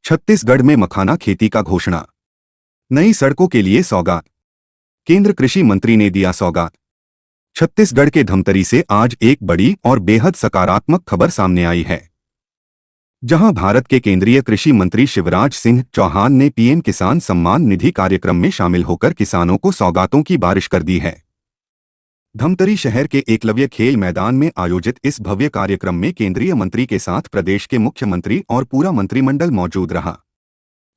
छत्तीसगढ़ में मखाना खेती का घोषणा। नई सड़कों के लिए सौगात। केंद्र कृषि मंत्री ने दिया सौगात। छत्तीसगढ़ के धमतरी से आज एक बड़ी और बेहद सकारात्मक खबर सामने आई है, जहां भारत के केंद्रीय कृषि मंत्री शिवराज सिंह चौहान ने पीएम किसान सम्मान निधि कार्यक्रम में शामिल होकर किसानों को सौगातों की बारिश कर दी है। धमतरी शहर के एकलव्य खेल मैदान में आयोजित इस भव्य कार्यक्रम में केंद्रीय मंत्री के साथ प्रदेश के मुख्यमंत्री और पूरा मंत्रिमंडल मौजूद रहा।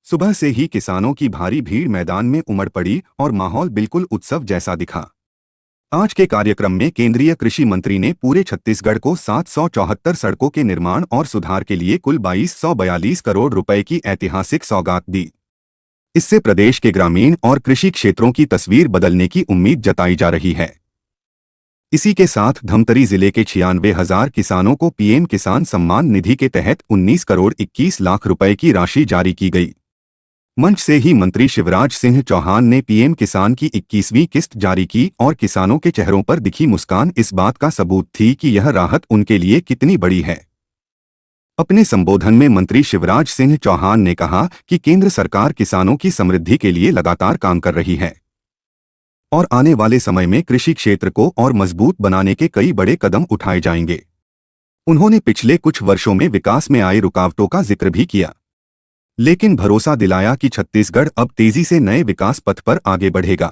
सुबह से ही किसानों की भारी भीड़ मैदान में उमड़ पड़ी और माहौल बिल्कुल उत्सव जैसा दिखा। आज के कार्यक्रम में केंद्रीय कृषि मंत्री ने पूरे छत्तीसगढ़ को 774 सड़कों के निर्माण और सुधार के लिए कुल 2242 करोड़ रुपए की ऐतिहासिक सौगात दी। इससे प्रदेश के ग्रामीण और कृषि क्षेत्रों की तस्वीर बदलने की उम्मीद जताई जा रही है। इसी के साथ धमतरी जिले के 96,000 किसानों को पीएम किसान सम्मान निधि के तहत 19 करोड़ 21 लाख रुपए की राशि जारी की गई। मंच से ही मंत्री शिवराज सिंह चौहान ने पीएम किसान की 21वीं किस्त जारी की और किसानों के चेहरों पर दिखी मुस्कान इस बात का सबूत थी कि यह राहत उनके लिए कितनी बड़ी है। अपने संबोधन में मंत्री शिवराज सिंह चौहान ने कहा कि केंद्र सरकार किसानों की समृद्धि के लिए लगातार काम कर रही है और आने वाले समय में कृषि क्षेत्र को और मजबूत बनाने के कई बड़े कदम उठाए जाएंगे। उन्होंने पिछले कुछ वर्षों में विकास में आई रुकावटों का जिक्र भी किया, लेकिन भरोसा दिलाया कि छत्तीसगढ़ अब तेजी से नए विकास पथ पर आगे बढ़ेगा।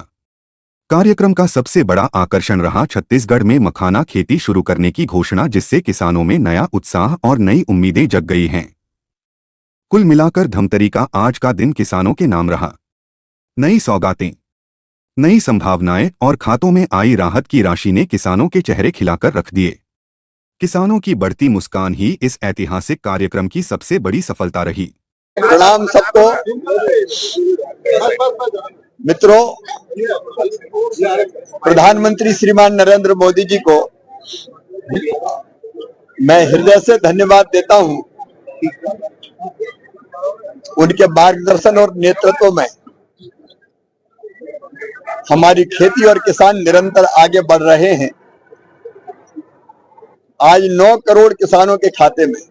कार्यक्रम का सबसे बड़ा आकर्षण रहा छत्तीसगढ़ में मखाना खेती शुरू करने की घोषणा, जिससे किसानों में नया उत्साह और नई उम्मीदें जग गई हैं। कुल मिलाकर धमतरी का आज का दिन किसानों के नाम रहा। नई सौगातें, नई संभावनाएं और खातों में आई राहत की राशि ने किसानों के चेहरे खिलाकर रख दिए। किसानों की बढ़ती मुस्कान ही इस ऐतिहासिक कार्यक्रम की सबसे बड़ी सफलता रही। प्रणाम सबको। मित्रों, प्रधानमंत्री श्रीमान नरेंद्र मोदी जी को मैं हृदय से धन्यवाद देता हूं। उनके मार्गदर्शन और नेतृत्व में हमारी खेती और किसान निरंतर आगे बढ़ रहे हैं। आज 9 करोड़ किसानों के खाते में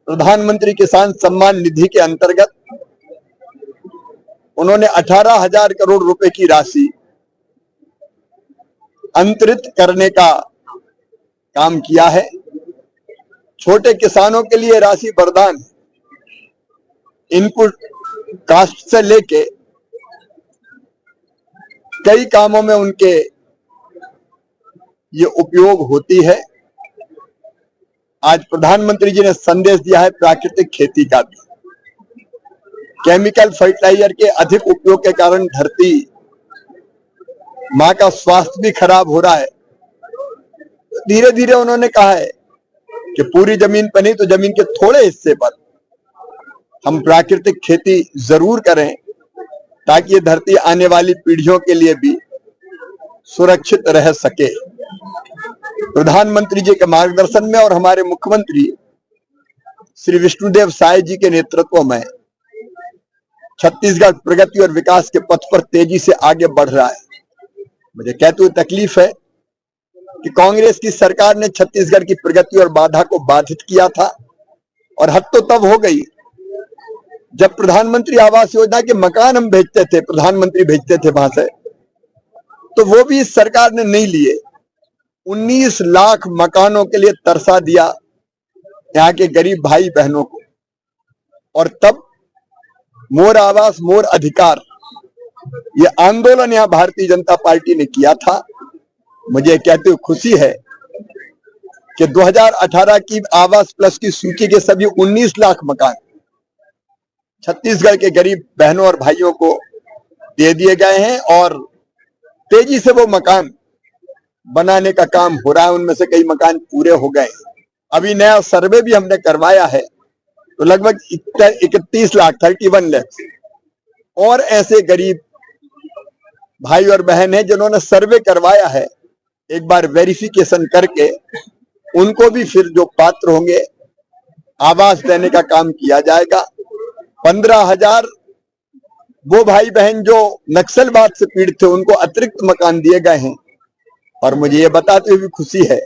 प्रधानमंत्री किसान सम्मान निधि के अंतर्गत उन्होंने 18,000 करोड़ रुपए की राशि अंतरित करने का काम किया है। छोटे किसानों के लिए राशि वरदान, इनपुट कास्ट से लेके कई कामों में उनके ये उपयोग होती है। आज प्रधानमंत्री जी ने संदेश दिया है प्राकृतिक खेती का भी। केमिकल फर्टिलाइजर के अधिक उपयोग के कारण धरती मां का स्वास्थ्य भी खराब हो रहा है। धीरे धीरे उन्होंने कहा है कि पूरी जमीन पर नहीं तो जमीन के थोड़े हिस्से पर हम प्राकृतिक खेती जरूर करें, ताकि ये धरती आने वाली पीढ़ियों के लिए भी सुरक्षित रह सके। प्रधानमंत्री जी के मार्गदर्शन में और हमारे मुख्यमंत्री श्री विष्णुदेव साय जी के नेतृत्व में छत्तीसगढ़ प्रगति और विकास के पथ पर तेजी से आगे बढ़ रहा है। मुझे कहते हुए तकलीफ है कि कांग्रेस की सरकार ने छत्तीसगढ़ की प्रगति और बाधा को बाधित किया था, और हद तो तब हो गई जब प्रधानमंत्री आवास योजना के मकान हम भेजते थे, प्रधानमंत्री भेजते थे वहां से, तो वो भी इस सरकार ने नहीं लिए। 19 लाख मकानों के लिए तरसा दिया यहाँ के गरीब भाई बहनों को। और तब मोर आवास मोर अधिकार ये आंदोलन यहाँ भारतीय जनता पार्टी ने किया था। मुझे कहते हुए खुशी है कि 2018 की आवास प्लस की सूची के सभी 19 लाख मकान छत्तीसगढ़ के गरीब बहनों और भाइयों को दे दिए गए हैं, और तेजी से वो मकान बनाने का काम हो रहा है। उनमें से कई मकान पूरे हो गए। अभी नया सर्वे भी हमने करवाया है, तो लगभग 31 लाख 31 लाख और ऐसे गरीब भाई और बहन हैं जिन्होंने सर्वे करवाया है। एक बार वेरिफिकेशन करके उनको भी फिर जो पात्र होंगे आवास देने का काम किया जाएगा। 15,000 वो भाई बहन जो नक्सलवाद से पीड़ित थे उनको अतिरिक्त मकान दिए गए हैं। और मुझे ये बताते हुए भी खुशी है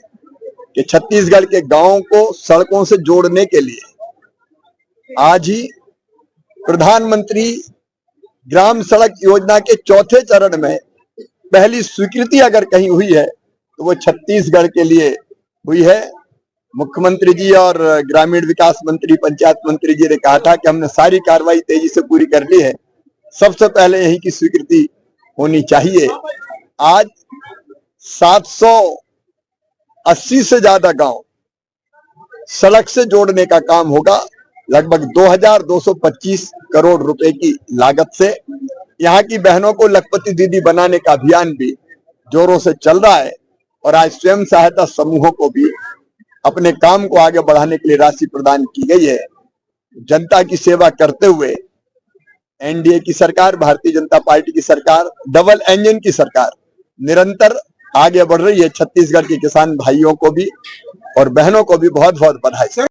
कि छत्तीसगढ़ के गांवों को सड़कों से जोड़ने के लिए आज ही प्रधानमंत्री ग्राम सड़क योजना के चौथे चरण में पहली स्वीकृति अगर कहीं हुई है तो वो छत्तीसगढ़ के लिए हुई है। मुख्यमंत्री जी और ग्रामीण विकास मंत्री, पंचायत मंत्री जी ने कहा था कि हमने सारी कार्रवाई तेजी से पूरी कर ली है, सबसे पहले यहीं की स्वीकृति होनी चाहिए। आज 780 से ज्यादा गांव सड़क से जोड़ने का काम होगा, लगभग 2225 करोड़ रुपए की लागत से। यहाँ की बहनों को लखपति दीदी बनाने का अभियान भी जोरों से चल रहा है और आज स्वयं सहायता समूहों को भी अपने काम को आगे बढ़ाने के लिए राशि प्रदान की गई है। जनता की सेवा करते हुए एनडीए की सरकार, भारतीय जनता पार्टी की सरकार, डबल इंजन की सरकार निरंतर आगे बढ़ रही है। छत्तीसगढ़ के किसान भाइयों को भी और बहनों को भी बहुत बहुत बधाई।